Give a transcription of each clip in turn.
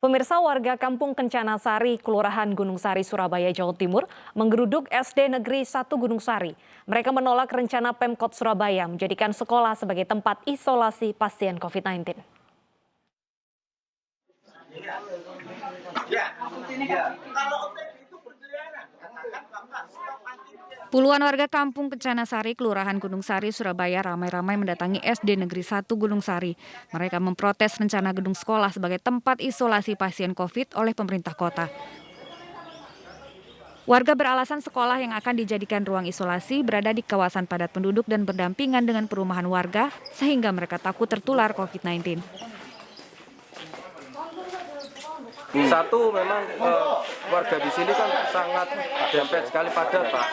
Pemirsa, warga Kampung Kencana Sari, Kelurahan Gunung Sari, Surabaya, Jawa Timur, menggeruduk SD Negeri 1 Gunung Sari. Mereka menolak rencana Pemkot Surabaya menjadikan sekolah sebagai tempat isolasi pasien COVID-19. Puluhan warga Kampung Kencana Sari, Kelurahan Gunung Sari, Surabaya ramai-ramai mendatangi SD Negeri 1 Gunung Sari. Mereka memprotes rencana gedung sekolah sebagai tempat isolasi pasien COVID oleh pemerintah kota. Warga beralasan sekolah yang akan dijadikan ruang isolasi berada di kawasan padat penduduk dan berdampingan dengan perumahan warga sehingga mereka takut tertular COVID-19. Satu, memang warga di sini kan sangat dempet sekali padat, Pak.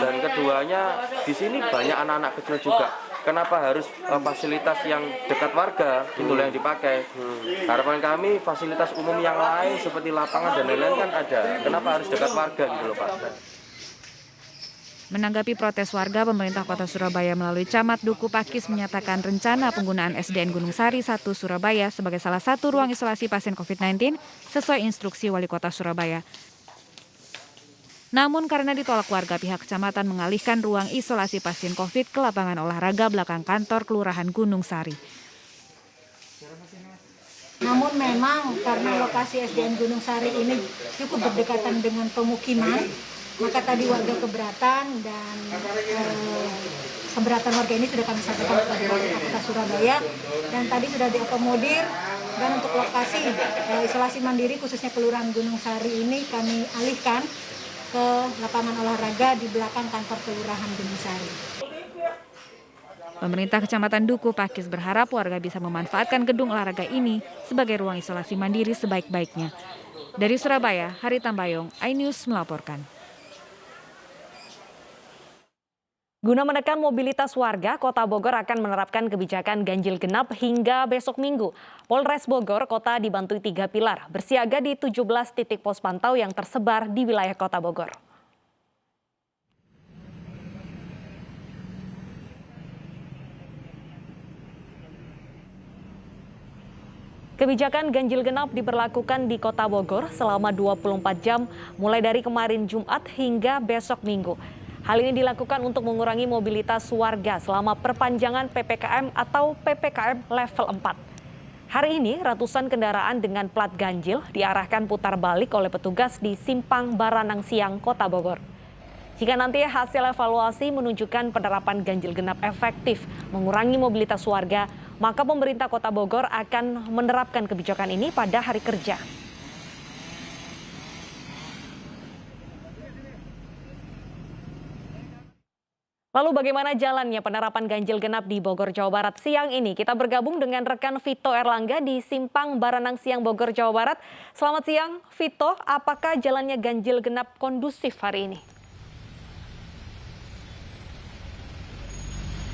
Dan keduanya di sini banyak anak-anak kecil juga. Kenapa harus fasilitas yang dekat warga itulah yang dipakai? Harapan kami fasilitas umum yang lain seperti lapangan dan lain-lain kan ada. Kenapa harus dekat warga gitu loh, Pak? Menanggapi protes warga, pemerintah kota Surabaya melalui Camat Duku Pakis menyatakan rencana penggunaan SDN Gunung Sari 1 Surabaya sebagai salah satu ruang isolasi pasien COVID-19 sesuai instruksi Wali Kota Surabaya. Namun karena ditolak warga, pihak kecamatan mengalihkan ruang isolasi pasien COVID ke lapangan olahraga belakang kantor Kelurahan Gunung Sari. Namun memang karena lokasi SDN Gunung Sari ini cukup berdekatan dengan pemukiman, maka tadi warga keberatan dan keberatan warga ini sudah kami sampaikan kepada Wali Kota Surabaya dan tadi sudah diakomodir. Dan untuk lokasi isolasi mandiri khususnya Kelurahan Gunung Sari ini kami alihkan ke lapangan olahraga di belakang kantor Kelurahan Gunung Sari. Pemerintah Kecamatan Duku Pakis berharap warga bisa memanfaatkan gedung olahraga ini sebagai ruang isolasi mandiri sebaik-baiknya. Dari Surabaya, Hari Tambayong, iNews melaporkan. Guna menekan mobilitas warga, Kota Bogor akan menerapkan kebijakan ganjil genap hingga besok Minggu. Polres Bogor Kota dibantu 3 pilar, bersiaga di 17 titik pos pantau yang tersebar di wilayah Kota Bogor. Kebijakan ganjil genap diberlakukan di Kota Bogor selama 24 jam, mulai dari kemarin Jumat hingga besok Minggu. Hal ini dilakukan untuk mengurangi mobilitas warga selama perpanjangan PPKM atau PPKM level 4. Hari ini ratusan kendaraan dengan plat ganjil diarahkan putar balik oleh petugas di Simpang Baranang Siang, Kota Bogor. Jika nanti hasil evaluasi menunjukkan penerapan ganjil genap efektif mengurangi mobilitas warga, maka pemerintah Kota Bogor akan menerapkan kebijakan ini pada hari kerja. Lalu bagaimana jalannya penerapan ganjil genap di Bogor, Jawa Barat siang ini? Kita bergabung dengan rekan Vito Erlangga di Simpang Baranang Siang, Bogor, Jawa Barat. Selamat siang, Vito. Apakah jalannya ganjil genap kondusif hari ini?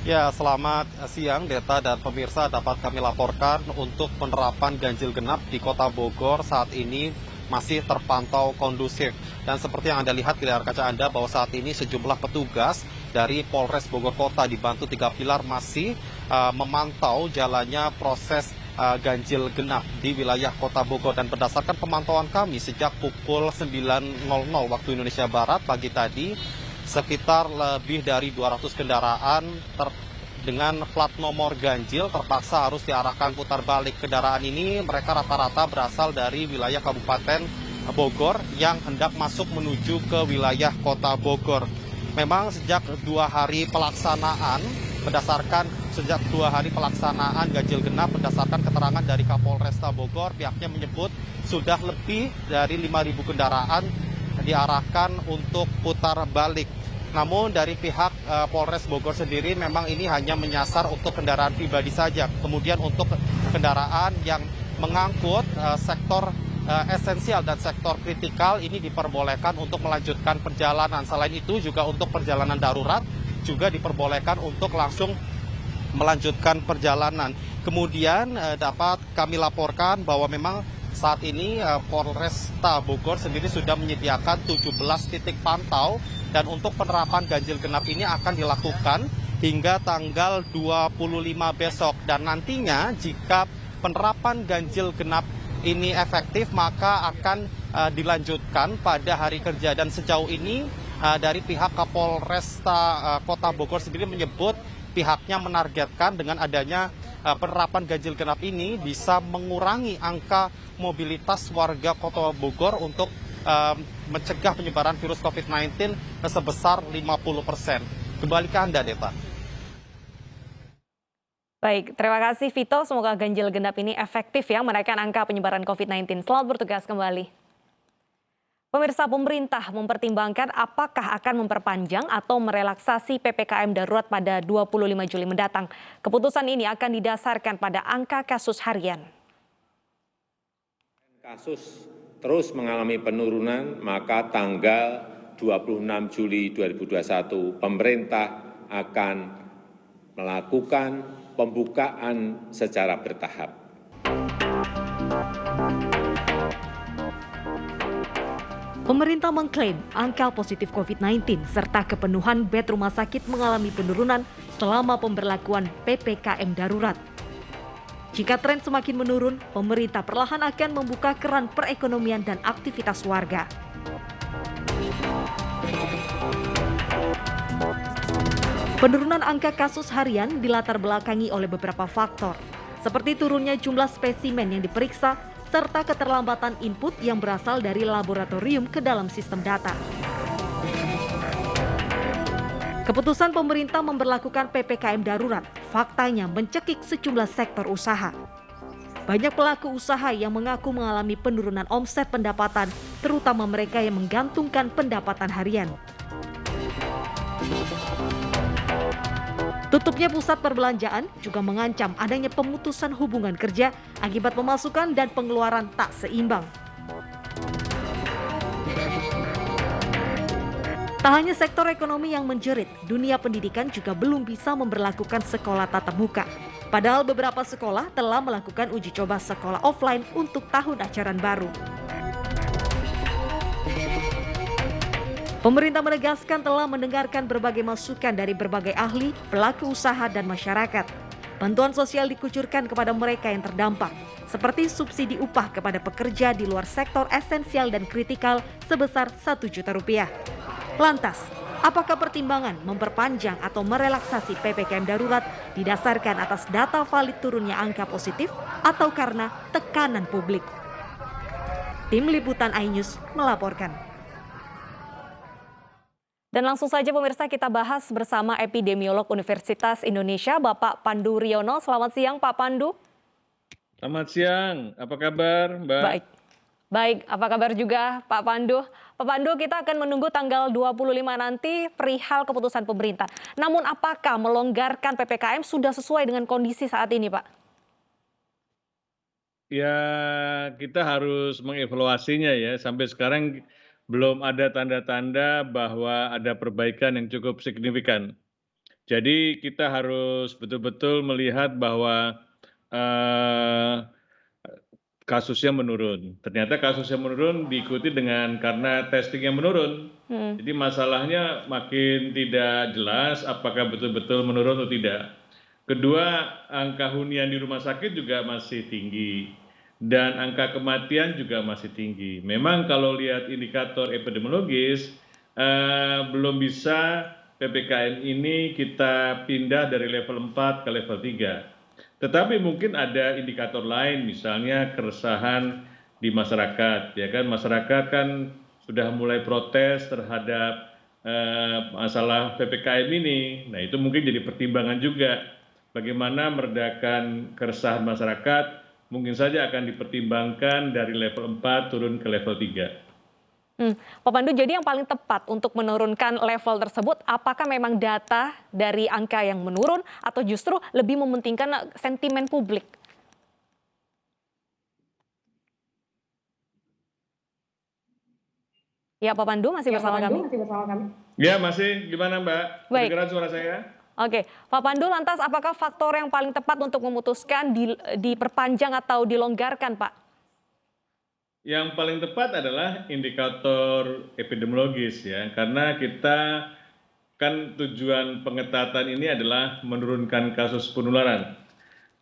Ya, selamat siang Deta dan pemirsa, dapat kami laporkan untuk penerapan ganjil genap di Kota Bogor saat ini masih terpantau kondusif. Dan seperti yang Anda lihat di layar kaca Anda bahwa saat ini sejumlah petugas dari Polres Bogor Kota dibantu 3 pilar masih memantau jalannya proses ganjil genap di wilayah Kota Bogor. Dan berdasarkan pemantauan kami sejak pukul 9.00 waktu Indonesia Barat pagi tadi, sekitar lebih dari 200 kendaraan dengan plat nomor ganjil terpaksa harus diarahkan putar balik. Kendaraan ini mereka rata-rata berasal dari wilayah Kabupaten Bogor yang hendak masuk menuju ke wilayah Kota Bogor. Memang sejak 2 hari pelaksanaan ganjil genap berdasarkan keterangan dari Kapolresta Bogor, pihaknya menyebut sudah lebih dari 5.000 kendaraan diarahkan untuk putar balik. Namun dari pihak Polres Bogor sendiri memang ini hanya menyasar untuk kendaraan pribadi saja. Kemudian untuk kendaraan yang mengangkut sektor esensial dan sektor kritikal ini diperbolehkan untuk melanjutkan perjalanan. Selain itu juga untuk perjalanan darurat juga diperbolehkan untuk langsung melanjutkan perjalanan. Kemudian dapat kami laporkan bahwa memang saat ini Polresta Bogor sendiri sudah menyediakan 17 titik pantau dan untuk penerapan ganjil genap ini akan dilakukan hingga tanggal 25 besok. Dan nantinya jika penerapan ganjil genap ini efektif, maka akan dilanjutkan pada hari kerja. Dan sejauh ini dari pihak Kapolresta Kota Bogor sendiri menyebut pihaknya menargetkan dengan adanya penerapan ganjil genap ini bisa mengurangi angka mobilitas warga Kota Bogor untuk mencegah penyebaran virus COVID-19 sebesar 50%. Kembali ke Anda, Deta. Baik, terima kasih Vito. Semoga ganjil genap ini efektif ya menaikkan angka penyebaran COVID-19. Selamat bertugas kembali. Pemirsa, pemerintah mempertimbangkan apakah akan memperpanjang atau merelaksasi PPKM darurat pada 25 Juli mendatang. Keputusan ini akan didasarkan pada angka kasus harian. Kasus terus mengalami penurunan, maka tanggal 26 Juli 2021 pemerintah akan melakukan pembukaan secara bertahap. Pemerintah mengklaim angka positif COVID-19 serta kepenuhan bed rumah sakit mengalami penurunan selama pemberlakuan PPKM darurat. Jika tren semakin menurun, pemerintah perlahan akan membuka keran perekonomian dan aktivitas warga. Penurunan angka kasus harian dilatar belakangi oleh beberapa faktor, seperti turunnya jumlah spesimen yang diperiksa, serta keterlambatan input yang berasal dari laboratorium ke dalam sistem data. Keputusan pemerintah memberlakukan PPKM darurat faktanya mencekik sejumlah sektor usaha. Banyak pelaku usaha yang mengaku mengalami penurunan omset pendapatan, terutama mereka yang menggantungkan pendapatan harian. Tutupnya pusat perbelanjaan juga mengancam adanya pemutusan hubungan kerja akibat pemasukan dan pengeluaran tak seimbang. Tak hanya sektor ekonomi yang menjerit, dunia pendidikan juga belum bisa memberlakukan sekolah tatap muka. Padahal beberapa sekolah telah melakukan uji coba sekolah offline untuk tahun ajaran baru. Pemerintah menegaskan telah mendengarkan berbagai masukan dari berbagai ahli, pelaku usaha, dan masyarakat. Bantuan sosial dikucurkan kepada mereka yang terdampak, seperti subsidi upah kepada pekerja di luar sektor esensial dan kritikal sebesar Rp1 juta. Lantas, apakah pertimbangan memperpanjang atau merelaksasi PPKM darurat didasarkan atas data valid turunnya angka positif atau karena tekanan publik? Tim Liputan iNews melaporkan. Dan langsung saja pemirsa kita bahas bersama epidemiolog Universitas Indonesia, Bapak Pandu Riono. Selamat siang Pak Pandu. Selamat siang, apa kabar Mbak? Baik, apa kabar juga Pak Pandu? Pak Pandu, kita akan menunggu tanggal 25 nanti perihal keputusan pemerintah. Namun apakah melonggarkan PPKM sudah sesuai dengan kondisi saat ini Pak? Ya, kita harus mengevaluasinya ya. Sampai sekarang belum ada tanda-tanda bahwa ada perbaikan yang cukup signifikan. Jadi kita harus betul-betul melihat bahwa kasusnya menurun. Ternyata kasusnya menurun diikuti dengan karena testingnya menurun. Jadi masalahnya makin tidak jelas apakah betul-betul menurun atau tidak. Kedua, angka hunian di rumah sakit juga masih tinggi. Dan angka kematian juga masih tinggi. Memang kalau lihat indikator epidemiologis, belum bisa PPKM ini kita pindah dari level 4 ke level 3. Tetapi mungkin ada indikator lain, misalnya keresahan di masyarakat. Ya kan, masyarakat kan sudah mulai protes terhadap masalah PPKM ini. Nah itu mungkin jadi pertimbangan juga. Bagaimana meredakan keresahan masyarakat, mungkin saja akan dipertimbangkan dari level 4 turun ke level 3. Pak Pandu, jadi yang paling tepat untuk menurunkan level tersebut, apakah memang data dari angka yang menurun atau justru lebih mementingkan sentimen publik? Ya Pak Pandu masih bersama kami? Ya masih, gimana Mbak? Baik. Kedengaran suara saya? Oke, Pak Pandu, lantas apakah faktor yang paling tepat untuk memutuskan diperpanjang atau dilonggarkan, Pak? Yang paling tepat adalah indikator epidemiologis ya, karena kita kan tujuan pengetatan ini adalah menurunkan kasus penularan.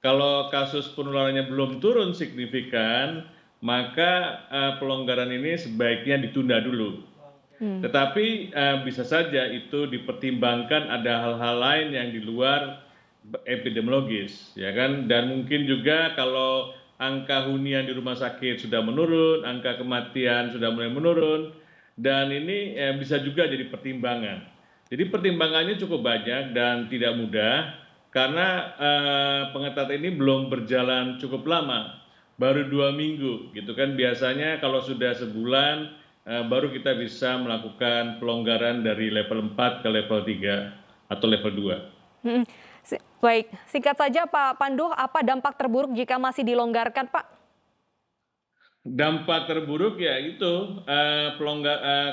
Kalau kasus penularannya belum turun signifikan, maka pelonggaran ini sebaiknya ditunda dulu. Tetapi bisa saja itu dipertimbangkan ada hal-hal lain yang di luar epidemiologis, ya kan? Dan mungkin juga kalau angka hunian di rumah sakit sudah menurun, angka kematian sudah mulai menurun, dan ini bisa juga jadi pertimbangan. Jadi pertimbangannya cukup banyak dan tidak mudah karena pengetatan ini belum berjalan cukup lama, baru 2 minggu, gitu kan? Biasanya kalau sudah sebulan baru kita bisa melakukan pelonggaran dari level 4 ke level 3 atau level 2. Baik, singkat saja Pak Pandu, apa dampak terburuk jika masih dilonggarkan, Pak? Dampak terburuk ya itu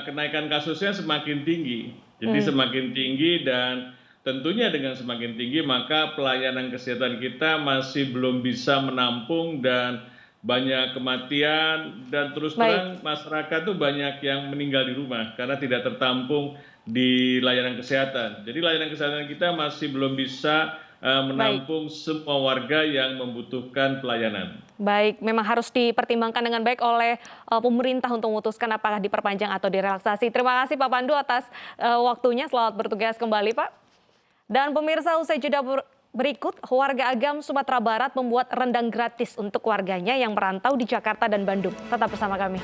kenaikan kasusnya semakin tinggi. Jadi semakin tinggi dan tentunya dengan semakin tinggi maka pelayanan kesehatan kita masih belum bisa menampung dan banyak kematian dan terus terang masyarakat tuh banyak yang meninggal di rumah karena tidak tertampung di layanan kesehatan. Jadi layanan kesehatan kita masih belum bisa menampung semua warga yang membutuhkan pelayanan. Baik, memang harus dipertimbangkan dengan baik oleh pemerintah untuk memutuskan apakah diperpanjang atau direlaksasi. Terima kasih Pak Pandu atas waktunya. Selamat bertugas kembali, Pak. Dan pemirsa, usai jeda berikut, warga Agam Sumatera Barat membuat rendang gratis untuk warganya yang merantau di Jakarta dan Bandung. Tetap bersama kami.